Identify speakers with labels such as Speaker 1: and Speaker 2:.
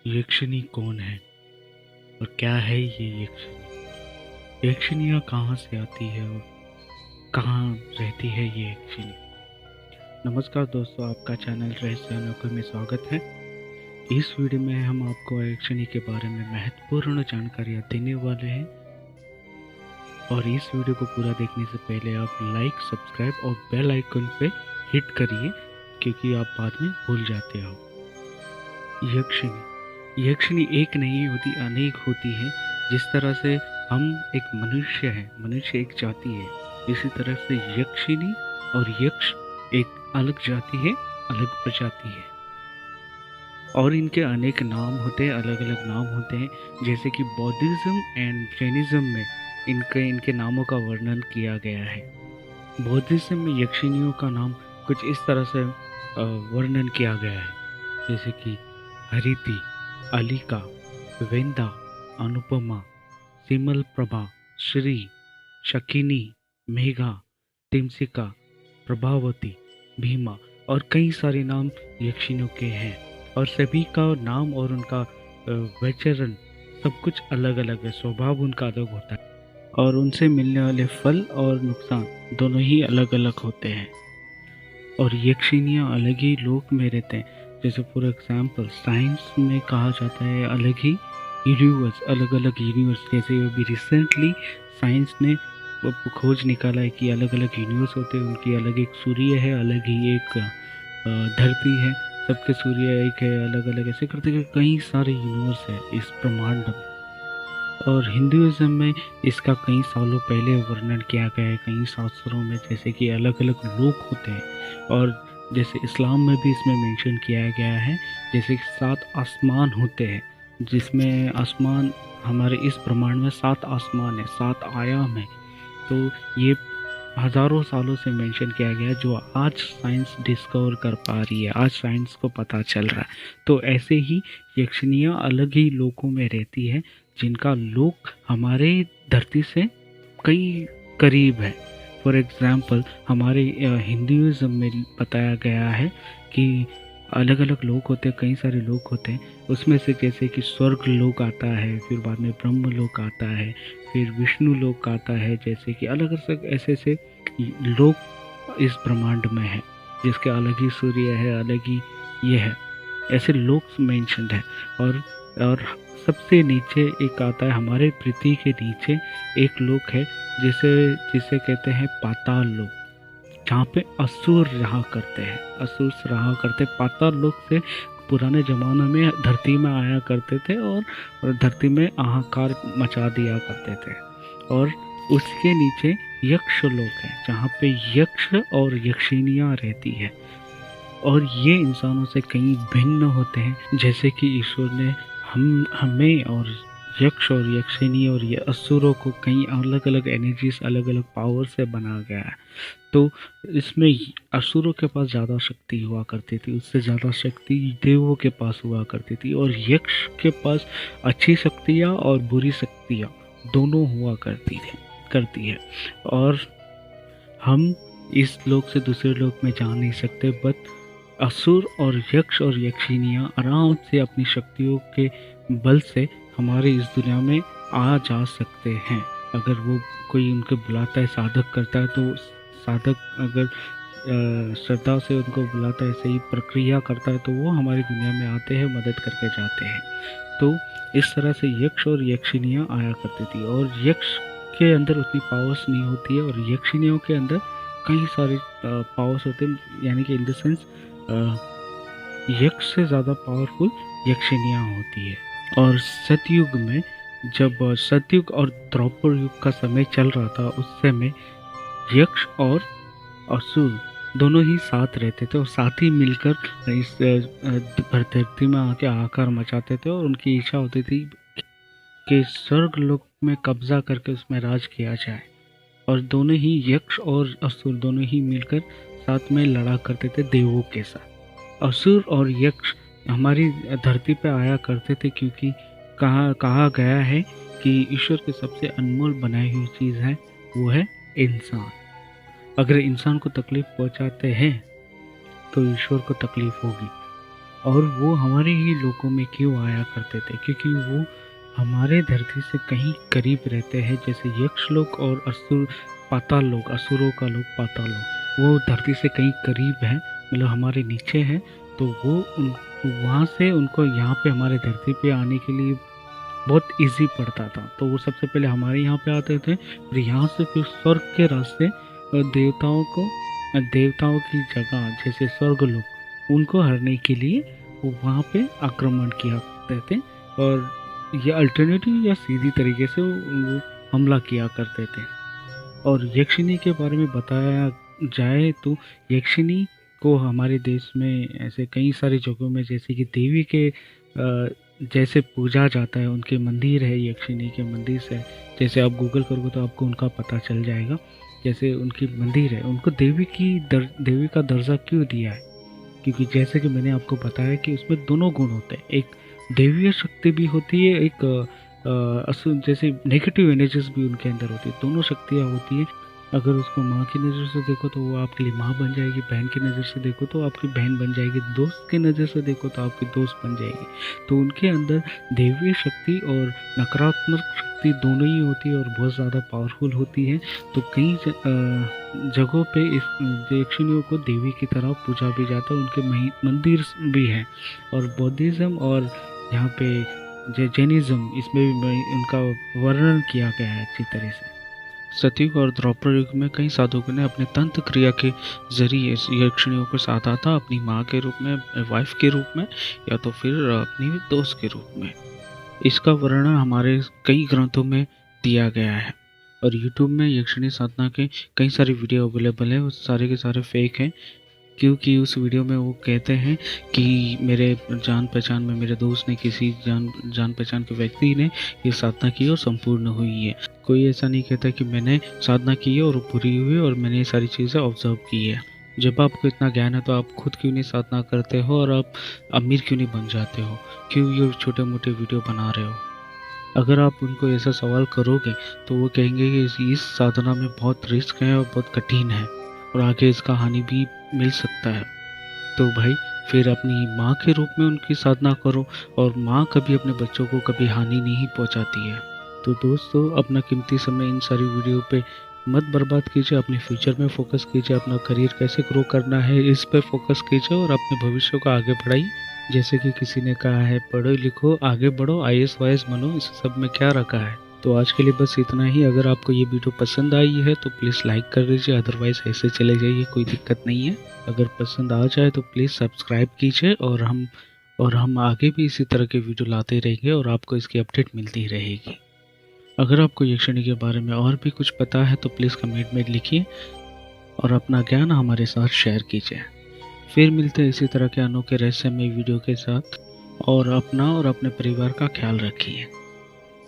Speaker 1: यक्षिणी कौन है और क्या है ये यक्षिणी? यक्षिणियाँ कहाँ से आती है और कहाँ रहती है ये यक्षिणी? नमस्कार दोस्तों, आपका चैनल रहस्य अनोखे में स्वागत है। इस वीडियो में हम आपको यक्षिणी के बारे में महत्वपूर्ण जानकारियाँ देने वाले हैं और इस वीडियो को पूरा देखने से पहले आप लाइक, सब्सक्राइब और बेल आइकन पे हिट करिए क्योंकि आप बाद में भूल जाते हो। यक्षिणी एक नहीं होती, अनेक होती है। जिस तरह से हम एक मनुष्य है, मनुष्य एक जाति है, इसी तरह से यक्षिणी और यक्ष एक अलग जाति है, अलग प्रजाति है और इनके अनेक नाम होते हैं, अलग अलग नाम होते हैं। जैसे कि बौद्धिज्म एंड जैनिज्म में इनके नामों का वर्णन किया गया है। बौद्धिज्म में यक्षिणियों का नाम कुछ इस तरह से वर्णन किया गया है, जैसे कि हरिति, अलिका, वेंदा, अनुपमा, सिमल प्रभा, श्री, शकिनी, मेघा, तिमसिका, प्रभावती, भीमा और कई सारे नाम यक्षिणियों के हैं और सभी का नाम और उनका व्यंजन सब कुछ अलग अलग है। स्वभाव उनका अलग होता है और उनसे मिलने वाले फल और नुकसान दोनों ही अलग अलग होते हैं और यक्षिणियाँ अलग ही लोक में रहते हैं। जैसे फॉर एग्जाम्पल साइंस में कहा जाता है अलग ही यूनिवर्स, अलग अलग यूनिवर्स। जैसे अभी रिसेंटली साइंस ने खोज निकाला है कि अलग अलग यूनिवर्स होते हैं, उनकी अलग एक सूर्य है, अलग ही एक धरती है, सबके सूर्य एक है, अलग अलग ऐसे करते हुए कई सारे यूनिवर्स है इस ब्रह्मांड में। और हिंदुइज्म में इसका कई सालों पहले वर्णन किया गया है कई शास्त्रों में, जैसे कि अलग अलग लोक होते हैं। और जैसे इस्लाम में भी इसमें मेंशन किया गया है, जैसे कि 7 आसमान होते हैं, जिसमें आसमान हमारे इस ब्रह्मांड में 7 आसमान है, 7 आयाम है। तो ये हज़ारों सालों से मेंशन किया गया, जो आज साइंस डिस्कवर कर पा रही है, आज साइंस को पता चल रहा है। तो ऐसे ही यक्षिणियाँ अलग ही लोकों में रहती है, जिनका लोक हमारे धरती से कई करीब है। फॉर एग्ज़ाम्पल हमारे हिंदुइज्म में बताया गया है कि अलग अलग लोक होते हैं, कई सारे लोक होते हैं। उसमें से जैसे कि स्वर्ग लोक आता है, फिर बाद में ब्रह्म लोक आता है, फिर विष्णु लोक आता है। जैसे कि अलग अलग ऐसे ऐसे लोक इस ब्रह्मांड में है, जिसके अलग ही सूर्य है, अलग ही ये है, ऐसे लोक मेंशन्ड है। और सबसे नीचे एक आता है, हमारे पृथ्वी के नीचे एक लोक है जिसे जिसे कहते हैं पाताल लोक, जहाँ पे असुर रहा करते हैं। असुर रहा करते पाताल लोक से पुराने ज़माने में धरती में आया करते थे और धरती में हाहाकार मचा दिया करते थे। और उसके नीचे यक्ष लोक है, जहाँ पे यक्ष और यक्षिणियाँ रहती है और ये इंसानों से कहीं भिन्न होते हैं। जैसे कि ईश्वर ने हमें और यक्ष और यक्षिणी और ये असुरों को कई अलग अलग एनर्जीज, अलग अलग पावर से बना गया है। तो इसमें असुरों के पास ज़्यादा शक्ति हुआ करती थी, उससे ज़्यादा शक्ति देवों के पास हुआ करती थी, और यक्ष के पास अच्छी शक्तियाँ और बुरी शक्तियाँ दोनों हुआ करती है। और हम इस लोक से दूसरे लोक में जा नहीं सकते, बट असुर और यक्ष और यक्षिणियाँ आराम से अपनी शक्तियों के बल से हमारे इस दुनिया में आ जा सकते हैं। अगर वो कोई उनको बुलाता है, साधक करता है, तो साधक अगर श्रद्धा से उनको बुलाता है, सही प्रक्रिया करता है, तो वो हमारी दुनिया में आते हैं, मदद करके जाते हैं। तो इस तरह से यक्ष और यक्षिणियाँ आया करती थी और यक्ष के अंदर उतनी पावर्स नहीं होती है और यक्षिणियों के अंदर कई सारे पावर्स होते हैं, यानी कि इन द सेंस यक्ष से ज़्यादा पावरफुल यक्षिणियाँ होती है। और सतयुग में, जब सतयुग और द्वापर युग का समय चल रहा था, उस समय यक्ष और असुर दोनों ही साथ रहते थे और साथ ही मिलकर इस धरती में आके आकार मचाते थे और उनकी इच्छा होती थी कि स्वर्ग लोक में कब्जा करके उसमें राज किया जाए। और दोनों ही यक्ष और असुर दोनों ही मिलकर साथ में लड़ा करते थे देवों के साथ। असुर और यक्ष हमारी धरती पे आया करते थे क्योंकि कहा गया है कि ईश्वर की सबसे अनमोल बनाई हुई चीज़ है, वो है इंसान। अगर इंसान को तकलीफ पहुंचाते हैं तो ईश्वर को तकलीफ होगी। और वो हमारे ही लोगों में क्यों आया करते थे, क्योंकि वो हमारे धरती से कहीं करीब रहते हैं। जैसे यक्ष लोग और असुर, पाताल लोग, असुरों का लोग, पाताल लोग, वो धरती से कहीं करीब है, मतलब हमारे नीचे है। तो वो उन वहाँ से उनको यहाँ पे हमारे धरती पे आने के लिए बहुत इजी पड़ता था। तो वो सबसे पहले हमारे यहाँ पे आते थे, फिर यहाँ से फिर स्वर्ग के रास्ते देवताओं की जगह जैसे स्वर्ग लोग, उनको हरने के लिए वो वहाँ पे आक्रमण किया करते थे। और ये अल्टरनेटिव या सीधी तरीके से वो हमला किया करते थे। और यक्षिणी के बारे में बताया जाए तो यक्षिणी को हमारे देश में ऐसे कई सारी जगहों में जैसे कि देवी के जैसे पूजा जाता है, उनके मंदिर है, यक्षिणी के मंदिर से। जैसे आप गूगल करोगे तो आपको उनका पता चल जाएगा। जैसे उनकी मंदिर है, उनको देवी का दर्जा क्यों दिया है, क्योंकि जैसे कि मैंने आपको बताया कि उसमें दोनों गुण होते हैं। एक दैवीय शक्ति भी होती है, एक जैसे नेगेटिव एनर्जीज भी उनके अंदर होती है। दोनों शक्तियाँ होती है। अगर उसको माँ की नज़र से देखो तो वो आपके लिए माँ बन जाएगी, बहन की नज़र से देखो तो आपकी बहन बन जाएगी, दोस्त की नज़र से देखो तो आपकी दोस्त बन जाएगी। तो उनके अंदर दैवीय शक्ति और नकारात्मक शक्ति दोनों ही होती है और बहुत ज़्यादा पावरफुल होती है। तो कई जगहों पे इस यक्षिणियों को देवी की तरह पूजा भी जाता है। उनके मंदिर भी हैं। और बौद्धिज़्म और यहाँ पे जैनिज्म, इसमें भी उनका वर्णन किया गया है अच्छी तरह से। सतयुग और द्वापर युग में कई साधकों ने अपने तंत्र क्रिया के जरिए यक्षिणियों को साधा था, अपनी माँ के रूप में, वाइफ के रूप में, या तो फिर अपनी दोस्त के रूप में। इसका वर्णन हमारे कई ग्रंथों में दिया गया है। और यूट्यूब में यक्षिणी साधना के कई सारे वीडियो अवेलेबल है, वो सारे के सारे फेक हैं। क्योंकि उस वीडियो में वो कहते हैं कि मेरे जान पहचान में मेरे दोस्त ने, किसी जान पहचान के व्यक्ति ने ये साधना की और संपूर्ण हुई है। कोई ऐसा नहीं कहता कि मैंने साधना की है और पूरी हुई और मैंने ये सारी चीज़ें ऑब्जर्व की है। जब आपको इतना ज्ञान है तो आप खुद क्यों नहीं साधना करते हो और आप अमीर क्यों नहीं बन जाते हो? क्यों ये छोटे मोटे वीडियो बना रहे हो? अगर आप उनको ऐसा सवाल करोगे तो वो कहेंगे कि इस साधना में बहुत रिस्क है और बहुत कठिन है और आगे इसका हानि भी मिल सकता है। तो भाई फिर अपनी माँ के रूप में उनकी साधना करो। और माँ कभी अपने बच्चों को कभी हानि नहीं पहुँचाती है। तो दोस्तों, अपना कीमती समय इन सारी वीडियो पे मत बर्बाद कीजिए। अपने फ्यूचर में फोकस कीजिए, अपना करियर कैसे ग्रो करना है इस पे फोकस कीजिए और अपने भविष्य को आगे बढ़ाइए। जैसे कि किसी ने कहा है, पढ़ो लिखो आगे बढ़ो, IAS वाईएस बनो, इस सब में क्या रखा है। तो आज के लिए बस इतना ही। अगर आपको ये वीडियो पसंद आई है तो प्लीज़ लाइक कर दीजिए, अदरवाइज़ ऐसे चले जाइए, कोई दिक्कत नहीं है। अगर पसंद आ जाए तो प्लीज़ सब्सक्राइब कीजिए और हम आगे भी इसी तरह के वीडियो लाते रहेंगे और आपको इसकी अपडेट मिलती रहेगी। अगर आपको यक्षिणी के बारे में और भी कुछ पता है तो प्लीज़ कमेंट में लिखिए और अपना ज्ञान हमारे साथ शेयर कीजिए। फिर मिलते हैं इसी तरह के अनोखे रहस्यमय वीडियो के साथ। और अपना और अपने परिवार का ख्याल रखिए।